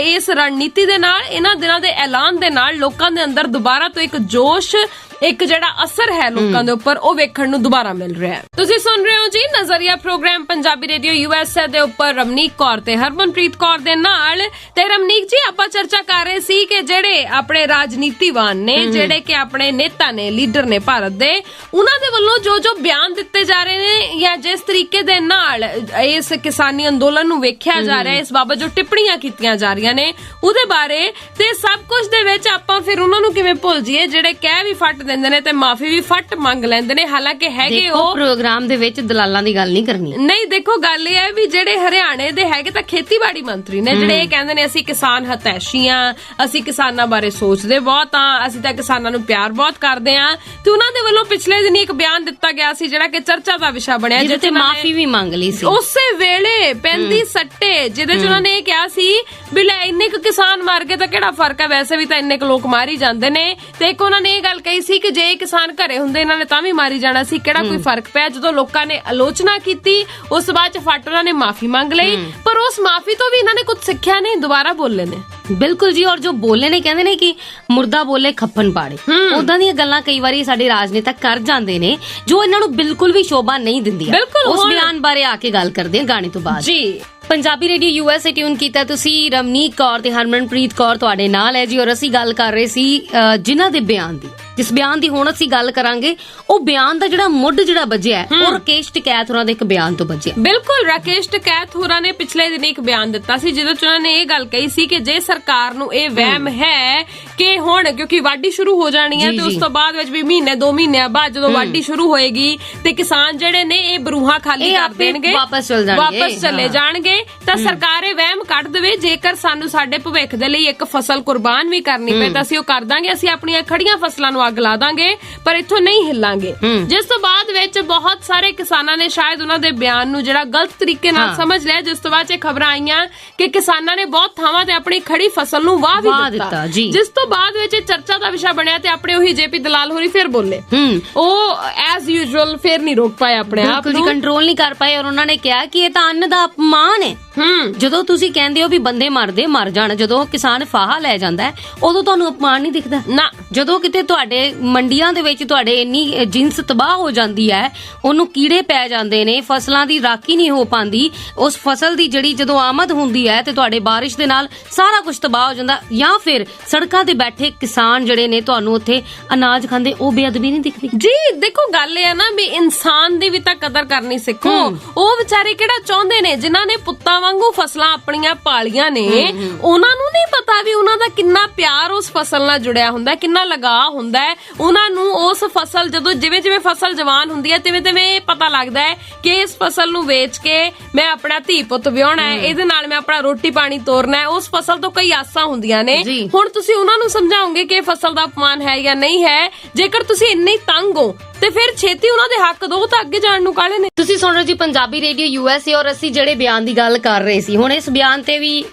C: ਇਸ ਰਣਨੀਤੀ ਦੇ ਨਾਲ, ਇਹਨਾਂ ਦਿਨਾਂ ਦੇ ਐਲਾਨ ਦੇ ਨਾਲ ਲੋਕਾਂ ਦੇ ਅੰਦਰ ਦੁਬਾਰਾ ਤੋਂ ਇੱਕ ਜੋਸ਼, ਇੱਕ ਜਿਹੜਾ ਅਸਰ ਹੈ ਲੋਕਾਂ ਦੇ ਉੱਪਰ, ਉਹ ਵੇਖਣ ਨੂੰ ਦੁਬਾਰਾ ਮਿਲ ਰਿਹਾ ਹੈ। ਤੁਸੀਂ ਸੁਣ ਰਹੇ ਹੋ ਜੀ ਨਜ਼ਰੀਆ ਪ੍ਰੋਗਰਾਮ ਪੰਜਾਬੀ ਰੇਡੀਓ ਯੂਐਸਏ ਦੇ ਉੱਪਰ ਰਮਨੀਕ ਕੌਰ ਤੇ ਹਰਮਨਪ੍ਰੀਤ ਕੌਰ ਦੇ ਨਾਲ। ਤੇ ਰਮਨੀਕ ਜੀ, ਆਪਾਂ ਚਰਚਾ ਕਰ ਰਹੇ ਸੀ ਕਿ ਜਿਹੜੇ ਆਪਣੇ ਰਾਜਨੀਤੀਵਾਨ ਨੇ, ਜਿਹੜੇ ਕਿ ਆਪਣੇ ਨੇਤਾ ਨੇ, ਲੀਡਰ ਨੇ ਭਾਰਤ ਦੇ, ਉਹਨਾਂ ਦੇ ਵੱਲੋਂ ਜੋ ਬਿਆਨ ਦਿੱਤੇ ਜਾ ਰਹੇ ਨੇ, ਜਾਂ ਜਿਸ ਤਰੀਕੇ ਦੇ ਨਾਲ ਇਸ ਕਿਸਾਨੀ ਅੰਦੋਲਨ ਨੂੰ ਵੇਖਿਆ ਜਾ ਰਿਹਾ, ਇਸ ਬਾਬਤ ਜੋ ਟਿੱਪਣੀਆਂ ਕੀਤੀਆਂ ਜਾ ਰਹੀਆਂ ਨੇ, ਉਹਦੇ ਬਾਰੇ ਤੇ ਸਭ ਕੁਝ ਦੇ ਵਿੱਚ ਆਪਾਂ ਫਿਰ ਉਹਨਾਂ ਨੂੰ ਕਿਵੇਂ ਭੁੱਲ ਜਾਈਏ ਜਿਹੜੇ ਕਹਿ ਵੀ ਫੱਟ ਦਿੰਦੇ ਨੇ ਤੇ ਮਾਫੀ ਵੀ ਫੱਟ ਮੰਗ ਲੈਂਦੇ ਨੇ, ਹਾਲਾਂਕਿ ਹੈਗੇ ਉਹ
B: ਪ੍ਰੋਗਰਾਮ ਦੇ ਵਿੱਚ ਦਲਾਲਾਂ ਦੀ ਗੱਲ ਨਹੀਂ ਕਰਨੀ।
C: ਨਹੀਂ, ਦੇਖੋ ਗੱਲ ਇਹ ਹੈ ਵੀ ਜਿਹੜੇ ਹਰਿਆਣੇ ਦੇ ਹੈਗੇ ਤਾਂ ਖੇਤੀਬਾੜੀ ਮੰਤਰੀ ਨੇ, ਜਿਹੜੇ ਇਹ ਕਹਿੰਦੇ ਨੇ ਅਸੀਂ ਕਿਸਾਨ ਹਤੈਸ਼ੀਆਂ, ਅਸੀਂ ਕਿਸਾਨਾਂ ਬਾਰੇ ਸੋਚਦੇ ਬਹੁਤ ਆ, ਅਸੀਂ ਤਾਂ ਕਿਸਾਨਾਂ ਨੂੰ ਪਿਆਰ ਬਹੁਤ ਕਰਦੇ ਆ। ਤੇ ਉਹਨਾਂ ਦੇ ਵੱਲੋਂ ਪਿਛਲੇ ਦਿਨੀ ਇੱਕ ਬਿਆਨ ਦਿੱਤਾ ਗਿਆ ਸੀ ਜਿਹੜਾ ਕਿ ਚਰਚਾ ਦਾ ਵਿਸ਼ਾ ਬਣਿਆ,
B: ਜਿੱਥੇ ਮਾਫੀ ਵੀ ਮੰਗ ਲਈ ਸੀ
C: ਉਸੇ ਵੇਲੇ ਪੈਂਦੀ ਸੱਟੇ, ਜਿਹਦੇ ਚ ਉਹਨਾਂ ਨੇ ਇਹ ਕਿਹਾ ਸੀ ਵੀ ਲੈ ਇੰਨੇ ਕੁ ਕਿਸਾਨ ਮਾਰ ਕੇ ਤਾਂ ਕਿਹੜਾ ਫਰਕ ਹੈ, ਵੈਸੇ ਵੀ ਤਾਂ ਇੰਨੇ ਕੁ ਲੋਕ ਮਾਰੀ ਜਾਂਦੇ ਨੇ। ਤੇ ਇੱਕ ਉਹਨਾਂ ਨੇ ਇਹ ਗੱਲ ਕਹੀ ਸੀ ਕਿ ਜੇ ਕਿਸਾਨ ਘਰੇ ਹੁੰਦੇ ਇਹਨਾਂ ਨੇ ਤਾਂ ਵੀ ਮਾਰੀ ਜਾਣਾ ਸੀ, ਕਿਹੜਾ ਕੋਈ ਫਰਕ ਪਿਆ। ਜਦੋਂ ਲੋਕਾਂ ਨੇ ਆਲੋਚਨਾ ਕੀਤੀ, ਉਸ ਤੋਂ ਬਾਅਦ ਚ ਫੱਟ ਉਹਨਾਂ ਨੇ ਮਾਫੀ ਮੰਗ ਲਈ, ਪਰ ਉਸ ਮਾਫੀ ਤੋਂ ਵੀ ਇਹਨਾਂ ਨੇ ਕੁਝ ਸਿੱਖਿਆ ਨਹੀਂ, ਦੁਬਾਰਾ ਬੋਲੇ ਨੇ।
B: ਬਿਲਕੁਲ ਜੀ। ਔਰ ਜੋ ਬੋਲੇ ਨੇ, ਕਹਿੰਦੇ ਨੇ ਕਿ ਮੁਰਦਾ ਬੋਲੇ ਖੱਪਣ ਪਾੜੇ, ਉਦਾਂ ਦੀਆਂ ਗੱਲਾਂ ਕਈ ਵਾਰੀ ਸਾਡੇ ਰਾਜਨੇਤਾ ਕਰ ਜਾਂਦੇ ਨੇ ਜੋ ਇਹਨਾਂ ਨੂੰ ਬਿਲਕੁਲ ਵੀ ਸ਼ੋਭਾ ਨਹੀਂ ਦਿੰਦੀਆਂ। ਉਸ ਬਿਆਨ ਬਾਰੇ ਆ ਕੇ ਗੱਲ ਕਰਦੇ ਹਾਂ ਗਾਣੇ ਤੋਂ ਬਾਅਦ ਜੀ। ਪੰਜਾਬੀ ਰੇਡੀਓ ਯੂਐਸਏ ਟਿਊਨ ਕੀਤਾ ਤੁਸੀਂ। ਰਮਨੀਕ ਕੌਰ ਤੇ ਹਰਮਨਪ੍ਰੀਤ ਕੌਰ ਤੁਹਾਡੇ ਨਾਲ ਹੈ ਜੀ, ਔਰ ਅਸੀਂ ਗੱਲ ਕਰ ਰਹੇ ਸੀ ਜਿਨ੍ਹਾਂ ਦੇ ਬਿਆਨ ਦੀ, ਜਿਸ ਬਿਆਨ ਦੀ ਹੁਣ ਅਸੀਂ ਗੱਲ ਕਰਾਂਗੇ, ਉਹ ਬਿਆਨ ਦਾ ਜਿਹੜਾ ਮੁੱਢ ਜਿਹੜਾ ਵੱਜਿਆ ਉਹ ਰਾਕੇਸ਼ ਟਕੈਤ ਹੋਰਾਂ ਦੇ ਇੱਕ ਬਿਆਨ ਤੋਂ ਵੱਜਿਆ।
C: ਬਿਲਕੁਲ, ਰਾਕੇਸ਼ ਟਕੈਤ ਹੋਰਾਂ ਨੇ ਪਿਛਲੇ ਦਿਨ ਇੱਕ ਬਿਆਨ ਦਿੱਤਾ ਸੀ, ਜਿਹਦੇ ਚ ਉਹਨਾਂ ਨੇ ਇਹ ਗੱਲ ਕਹੀ ਸੀ ਕਿ ਜੇ ਸਰਕਾਰ ਨੂੰ ਇਹ ਵਹਿਮ ਹੈ ਕਿ ਹੁਣ ਕਿਉਂਕਿ ਵਾਢੀ ਸ਼ੁਰੂ ਹੋ ਜਾਣੀ ਹੈ, ਤੇ ਉਸ ਤੋਂ ਬਾਅਦ ਵਿੱਚ ਵੀ ਮਹੀਨੇ 2 ਮਹੀਨਿਆਂ ਬਾਅਦ ਜਦੋਂ ਵਾਢੀ ਸ਼ੁਰੂ ਹੋਏਗੀ ਤੇ ਕਿਸਾਨ ਜਿਹੜੇ ਨੇ ਇਹ ਬਰੂਹਾਂ ਖਾਲੀ ਕਰ ਦੇਣਗੇ, ਵਾਪਸ ਚਲੇ ਜਾਣਗੇ, ਤਾਂ ਸਰਕਾਰ ਇਹ ਵਹਿਮ ਕੱਢ ਦੇਵੇ ਜੇਕਰ ਸਾਨੂੰ ਸਾਡੇ ਭਵਿੱਖ ਦੇ ਲਈ ਇੱਕ ਫਸਲ ਕੁਰਬਾਨ ਵੀ ਕਰਨੀ ਪਏ ਤਾਂ ਅਸੀਂ ਉਹ ਕਰ ਦਾਂਗੇ, ਅਸੀਂ ਆਪਣੀਆਂ ਖੜੀਆਂ ਫਸਲਾਂ ਨੂੰ ਅੱਗ ਲਾ ਦਾਂਗੇ, ਪਰ ਇੱਥੋਂ ਨਹੀਂ ਹਿੱਲਾਂਗੇ। ਜਿਸ ਤੋਂ ਬਾਅਦ ਵਿੱਚ ਬਹੁਤ ਸਾਰੇ ਕਿਸਾਨਾਂ ਨੇ ਸ਼ਾਇਦ ਉਹਨਾਂ ਦੇ ਬਿਆਨ ਨੂੰ ਜਿਹੜਾ ਗਲਤ ਤਰੀਕੇ ਨਾਲ ਸਮਝ ਲਿਆ, ਜਿਸ ਤੋਂ ਬਾਅਦ ਇਹ ਖਬਰਾਂ ਆਈਆਂ ਕਿ ਕਿਸਾਨਾਂ ਨੇ ਬਹੁਤ ਥਾਵਾਂ ਤੇ ਆਪਣੀ ਖੜੀ ਫਸਲ ਨੂੰ ਵਾਹ ਵੀ ਦਿੱਤਾ, ਜਿਸ ਤੋਂ ਬਾਅਦ ਵਿੱਚ ਚਰਚਾ ਦਾ ਵਿਸ਼ਾ ਬਣਿਆ ਤੇ ਆਪਣੇ ਉਹੀ ਜੇਪੀ ਦਲਾਲ ਹੋਰੀ ਫਿਰ ਬੋਲੇ, ਉਹ ਐਜ਼ ਯੂਜੂਅਲ ਫਿਰ ਨਹੀਂ ਰੋਕ ਪਾਏ ਆਪਣੇ ਆਪ ਨੂੰ,
B: ਕੰਟਰੋਲ ਨਹੀਂ ਕਰ ਪਾਏ, ਔਰ ਉਹਨਾਂ ਨੇ ਕਿਹਾ ਕਿ ਇਹ ਤਾਂ ਅੰਨ ਦਾ ਅਪਮਾਨ ਹੈ। ਜਦੋਂ ਤੁਸੀਂ ਕਹਿੰਦੇ ਹੋ ਵੀ ਬੰਦੇ ਮਰ ਜਾਣ, ਜਦੋਂ ਕਿਸਾਨ ਫਾਹਾ ਲੈ ਜਾਂਦਾ ਹੈ ਉਦੋਂ ਤੁਹਾਨੂੰ ਅਪਮਾਨ ਨਹੀਂ ਦਿਖਦਾ ਨਾ, ਜਦੋਂ ਕਿਤੇ ਤੁਹਾਡੇ ਤੁਹਾਡੇ ਮੰਡੀਆਂ ਦੇ ਵਿੱਚ ਤੁਹਾਡੇ ਇੰਨੀ ਜਿੰਸ ਤਬਾਹ ਹੋ ਜਾਂਦੀ ਹੈ, ਉਹਨੂੰ ਕੀੜੇ ਪੈ ਜਾਂਦੇ ਨੇ, ਫਸਲਾਂ ਦੀ ਰਾਖੀ ਨਹੀਂ ਹੋ ਪਾਉਂਦੀ, ਉਸ ਫਸਲ ਦੀ ਜਿਹੜੀ ਜਦੋਂ ਆਮਦ ਹੁੰਦੀ ਹੈ ਤੇ ਤੁਹਾਡੇ ਬਾਰਿਸ਼ ਦੇ ਨਾਲ ਸਾਰਾ ਕੁਝ ਤਬਾਹ ਹੋ ਜਾਂਦਾ, ਜਾਂ ਫਿਰ ਸੜਕਾਂ ਤੇ ਬੈਠੇ ਕਿਸਾਨ ਜਿਹੜੇ ਨੇ ਤੁਹਾਨੂੰ ਉੱਥੇ ਅਨਾਜ ਖਾਂਦੇ, ਉਹ ਬੇਅਦਬੀ ਨਹੀਂ ਦਿਖਦੀ?
C: ਜੀ ਦੇਖੋ ਗੱਲ ਇਹ ਹੈ ਨਾ ਵੀ ਇਨਸਾਨ ਦੀ ਵੀ ਤਾਂ ਕਦਰ ਕਰਨੀ ਸਿੱਖੋ। ਉਹ ਵਿਚਾਰੇ ਕਿਹੜਾ ਚਾਹੁੰਦੇ ਨੇ, ਜਿਨ੍ਹਾਂ ਨੇ ਪੁੱਤਾਂ ਵਾਂਗੂ ਫਸਲਾਂ ਆਪਣੀਆਂ ਪਾਲੀਆਂ ਨੇ, ਉਹਨਾਂ ਨੂੰ ਨਹੀਂ ਪਤਾ ਵੀ ਉਹਨਾਂ ਦਾ ਕਿੰਨਾ ਪਿਆਰ ਉਸ ਫਸਲ ਨਾਲ ਜੁੜਿਆ ਹੁੰਦਾ, ਕਿੰਨਾ ਲਗਾਅ ਹੁੰਦਾ ਹੈ ਉਹਨਾਂ ਨੂੰ ਉਸ ਫਸਲ। ਜਦੋਂ ਜਿਵੇਂ ਜਿਵੇਂ ਫਸਲ ਜਵਾਨ ਹੁੰਦੀ ਹੈ ਤਿਵੇਂ ਤਿਵੇਂ ਪਤਾ ਲੱਗਦਾ ਹੈ ਕਿ ਇਸ ਫਸਲ ਨੂੰ ਵੇਚ ਕੇ ਮੈਂ ਆਪਣਾ ਧੀ ਪੁੱਤ ਵਿਆਹਣਾ ਹੈ, ਇਹਦੇ ਨਾਲ ਮੈਂ ਆਪਣਾ ਰੋਟੀ ਪਾਣੀ ਤੋਰਨਾ ਹੈ। ਉਸ ਫਸਲ ਤੋਂ ਕਈ ਆਸਾਂ ਹੁੰਦੀਆਂ ਨੇ। ਹੁਣ ਤੁਸੀਂ ਉਹਨਾਂ ਨੂੰ ਸਮਝਾਓਗੇ ਕਿ ਇਹ ਫਸਲ ਦਾ ਅਪਮਾਨ ਹੈ ਜਾਂ ਨਹੀਂ ਹੈ? ਜੇਕਰ ਤੁਸੀਂ ਇੰਨੇ ਤੰਗ ਹੋ ਤੇ ਫਿਰ ਛੇਤੀ ਉਹਨਾਂ ਦੇ ਹੱਕ ਦਿਓ, ਤਾਂ ਅੱਗੇ ਜਾਣ ਨੂੰ ਕਾਹਲੇ ਨੇ।
B: ਤੁਸੀਂ ਸੁਣ ਰਹੇ ਜੀ ਪੰਜਾਬੀ ਰੇਡੀਓ USA, ਔਰ ਅਸੀਂ ਜਿਹੜੇ ਬਿਆਨ ਦੀ ਗੱਲ ਕਰ ਰਹੇ ਸੀ, ਹੁਣ ਇਸ ਬਿਆਨ ਤੇ ਵੀ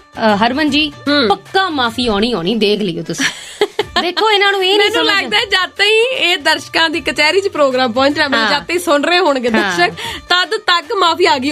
B: ਹਰਮਨ ਜੀ ਪੱਕਾ ਮਾਫੀ ਆਉਣੀ ਦੇਖ ਲਿਓ ਤੁਸੀਂ। ਦੇਖੋ ਇਹਨਾਂ ਨੂੰ ਇਹ ਨਹੀਂ
C: ਮੈਨੂੰ ਲੱਗਦਾ ਜਦ ਹੀ ਇਹ ਦਰਸ਼ਕਾਂ ਦੀ ਕਚਹਿਰੀ 'ਚ ਪ੍ਰੋਗਰਾਮ ਪਹੁੰਚਣਾ, ਮੈਨੂੰ ਜਦ ਹੀ ਸੁਣ ਰਹੇ ਹੋਣਗੇ ਦਰਸ਼ਕ, ਤਦ ਤੱਕ ਮਾਫੀ ਆ ਗਈ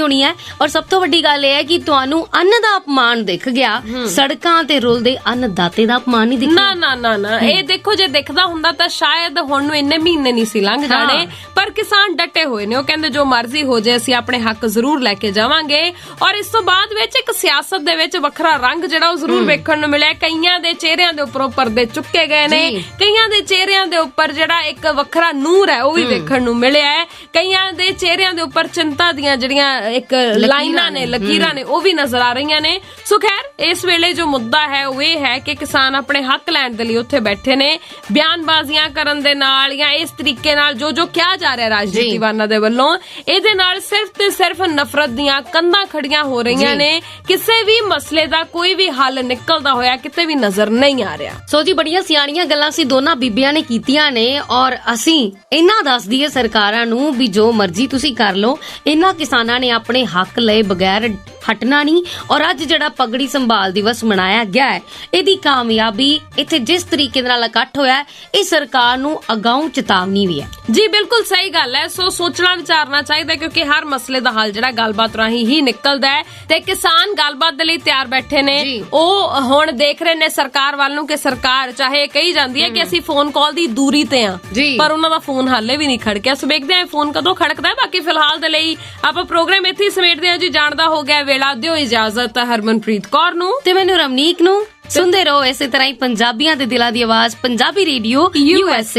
C: ਹੋਣੀ ਹੈ। ਔਰ ਸਭ ਤੋਂ ਵੱਡੀ ਗੱਲ ਇਹ ਹੈ ਕਿ ਤੁਹਾਨੂੰ ਅੰਨ ਦਾ ਅਪਮਾਨ ਦਿਖ ਗਿਆ, ਸੜਕਾਂ ਤੇ ਰੁਲਦੇ ਅੰਨਦਾਤੇ ਦਾ ਅਪਮਾਨ ਨਹੀਂ ਦਿਖਿਆ। ਨਾ ਇਹ ਦੇਖੋ, ਜੇ ਦਿਖਦਾ ਹੁੰਦਾ ਤਾਂ ਸ਼ਾਇਦ ਹੁਣ ਨੂੰ ਇੰਨੇ ਮਹੀਨੇ ਨਹੀਂ ਸੀ ਲੰਘ ਜਾਣੇ, ਪਰ ਕਿਸਾਨ ਡਟੇ ਹੋਏ ਨੇ। ਉਹ ਕਹਿੰਦੇ ਜੋ ਮਰਜ਼ੀ ਹੋ ਜਾਏ, ਅਸੀਂ ਆਪਣੇ ਹੱਕ ਜ਼ਰੂਰ ਲੈ ਕੇ ਜਾਵਾਂਗੇ। ਔਰ ਇਸ ਤੋਂ ਬਾਅਦ ਵਿੱਚ ਇੱਕ ਸਿਆਸਤ ਦੇ ਵਿੱਚ ਵੱਖਰਾ ਰੰਗ ਜਿਹੜਾ ਉਹ ਜ਼ਰੂਰ ਵੇਖਣ ਨੂੰ ਮਿਲਿਆ। ਕਈਆਂ ਦੇ ਚਿਹਰਿਆਂ ਦੇ ਉੱਪਰੋਂ ਪਰਦੇ ਚੁੱਕੇ ਗਏ ਨੇ, ਕਈਆਂ ਦੇ ਚਿਹਰਿਆਂ ਦੇ ਉੱਪਰ ਜਿਹੜਾ ਇੱਕ ਵੱਖਰਾ ਨੂਰ ਹੈ ਉਹ ਵੀ ਵੇਖਣ ਨੂੰ ਮਿਲਿਆ ਹੈ। ਕਈਆਂ ਦੇ ਚਿਹਰਿਆਂ ਦੇ ਉੱਪਰ ਚਿੰਤਾ ਦੀਆਂ ਜਿਹੜੀਆਂ ਇੱਕ ਲਾਈਨਾਂ ਨੇ, ਲਕੀਰਾਂ ਨੇ, ਉਹ ਵੀ ਨਜ਼ਰ ਆ ਰਹੀਆਂ ਨੇ। ਸੋ ਖੈਰ ਇਸ ਵੇਲੇ ਜੋ ਮੁੱਦਾ ਹੈ ਉਹ ਇਹ ਹੈ ਕਿ ਕਿਸਾਨ ਆਪਣੇ ਹੱਕ ਲੈਣ ਦੇ ਲਈ ਉੱਥੇ ਬੈਠੇ ਨੇ। ਬਿਆਨਬਾਜ਼ੀਆਂ ਕਰਨ ਦੇ ਨਾਲ ਜਾਂ ਇਸ ਤਰੀਕੇ ਨਾਲ ਜੋ ਕਿਹਾ ਜਾ ਰਿਹਾ ਰਾਜਨੀਤੀਵਾਨਾਂ ਦੇ ਵੱਲੋਂ, ਇਹਦੇ ਨਾਲ ਸਿਰਫ ਤੇ ਸਿਰਫ ਨਫ਼ਰਤ ਦੀਆਂ ਕੰਧਾਂ ਖੜੀਆਂ ਹੋ ਰਹੀਆਂ ਨੇ। ਕਿਸੇ ਵੀ ਮਸਲੇ ਦਾ ਕੋਈ ਵੀ ਹੱਲ ਨਿਕਲਦਾ ਹੋਇਆ ਕਿਤੇ ਵੀ ਨਜ਼ਰ ਨਹੀਂ ਆ ਰਿਹਾ।
B: ਸੋ ਜੀ ਬੜੀਆਂ ਸਿਆਣੀਆਂ ਗੱਲਾਂ ਸੀ ਦੋਨਾਂ ਬੀਬੀਆਂ ਨੇ ਕੀਤੀਆਂ ਨੇ, ਔਰ ਅਸੀਂ ਇਹਨਾਂ ਦੱਸ ਦਈਏ ਸਰਕਾਰਾਂ ਨੂੰ ਵੀ ਜੋ ਮਰਜ਼ੀ ਤੁਸੀਂ ਕਰ ਲਓ, ਇਹਨਾਂ ਕਿਸਾਨਾਂ ਨੇ ਆਪਣੇ ਹੱਕ ਲਏ ਬਗੈਰ ਹਟਣਾ ਨਹੀਂ। ਔਰ ਅੱਜ ਜਿਹੜਾ ਪਗੜੀ ਸੰਭਾਲ ਦਿਵਸ ਮਨਾਇਆ ਗਿਆ ਹੈ, ਇਹਦੀ ਕਾਮਯਾਬੀ ਇੱਥੇ ਜਿਸ ਤਰੀਕੇ ਨਾਲ ਇਕੱਠ ਹੋਇਆ, ਇਹ ਸਰਕਾਰ ਨੂੰ ਅਗਾਊਂ ਚੇਤਾਵਨੀ ਵੀ ਹੈ।
C: ਜੀ ਬਿਲਕੁਲ ਸਹੀ ਗੱਲ ਹੈ। ਸੋ ਸੋਚਣਾ ਵਿਚਾਰਨਾ ਚਾਹੀਦਾ, ਕਿਉਂਕਿ ਹਰ ਮਸਲੇ ਦਾ ਹੱਲ ਜਿਹੜਾ ਗੱਲਬਾਤ ਰਾਹੀਂ ਹੀ ਨਿਕਲਦਾ ਹੈ ਤੇ ਕਿਸਾਨ ਗੱਲਬਾਤ ਦੇ ਲਈ ਤਿਆਰ ਬੈਠੇ ਨੇ। ਉਹ ਹੁਣ ਦੇਖ ਰਹੇ ਨੇ ਸਰਕਾਰ ਵੱਲ ਨੂੰ ਕਿ ਸਰਕਾਰ ਚਾਹੇ ਕਹੀ ਜਾਂਦੀ ਹੈ ਕਿ ਅਸੀਂ ਫੋਨ ਕਾਲ ਦੀ ਦੂਰੀ ਤੇ ਆ, ਪਰ ਉਹਨਾਂ ਦਾ ਫੋਨ ਹਾਲੇ ਵੀ ਨਹੀਂ ਖੜਕਿਆ। ਸੋ ਵੇਖਦੇ ਹਾਂ ਫੋਨ ਕਦੋਂ ਖੜਕਦਾ ਹੈ। ਬਾਕੀ ਫਿਲਹਾਲ ਦੇ ਲਈ ਆਪਾਂ ਪ੍ਰੋਗਰਾਮ ਇੱਥੇ ਹੀ ਸਮੇਟਦੇ ਹਾਂ ਜੀ। ਜਾਣਦਾ ਹੋ ਗਿਆ ਵੇਲਾ, ਦਿਓ ਇਜਾਜ਼ਤ ਹਰਮਨਪ੍ਰੀਤ ਕੌਰ ਨੂੰ
B: ਤੇ ਮੈਨੂੰ ਰਮਨੀਕ ਨੂੰ। ਸੁਣਦੇ ਰਹੋ ਇਸੇ ਤਰ੍ਹਾਂ ਹੀ ਪੰਜਾਬੀਆਂ ਦੇ ਦਿਲਾਂ ਦੀ ਆਵਾਜ਼, ਪੰਜਾਬੀ ਰੇਡੀਓ USA।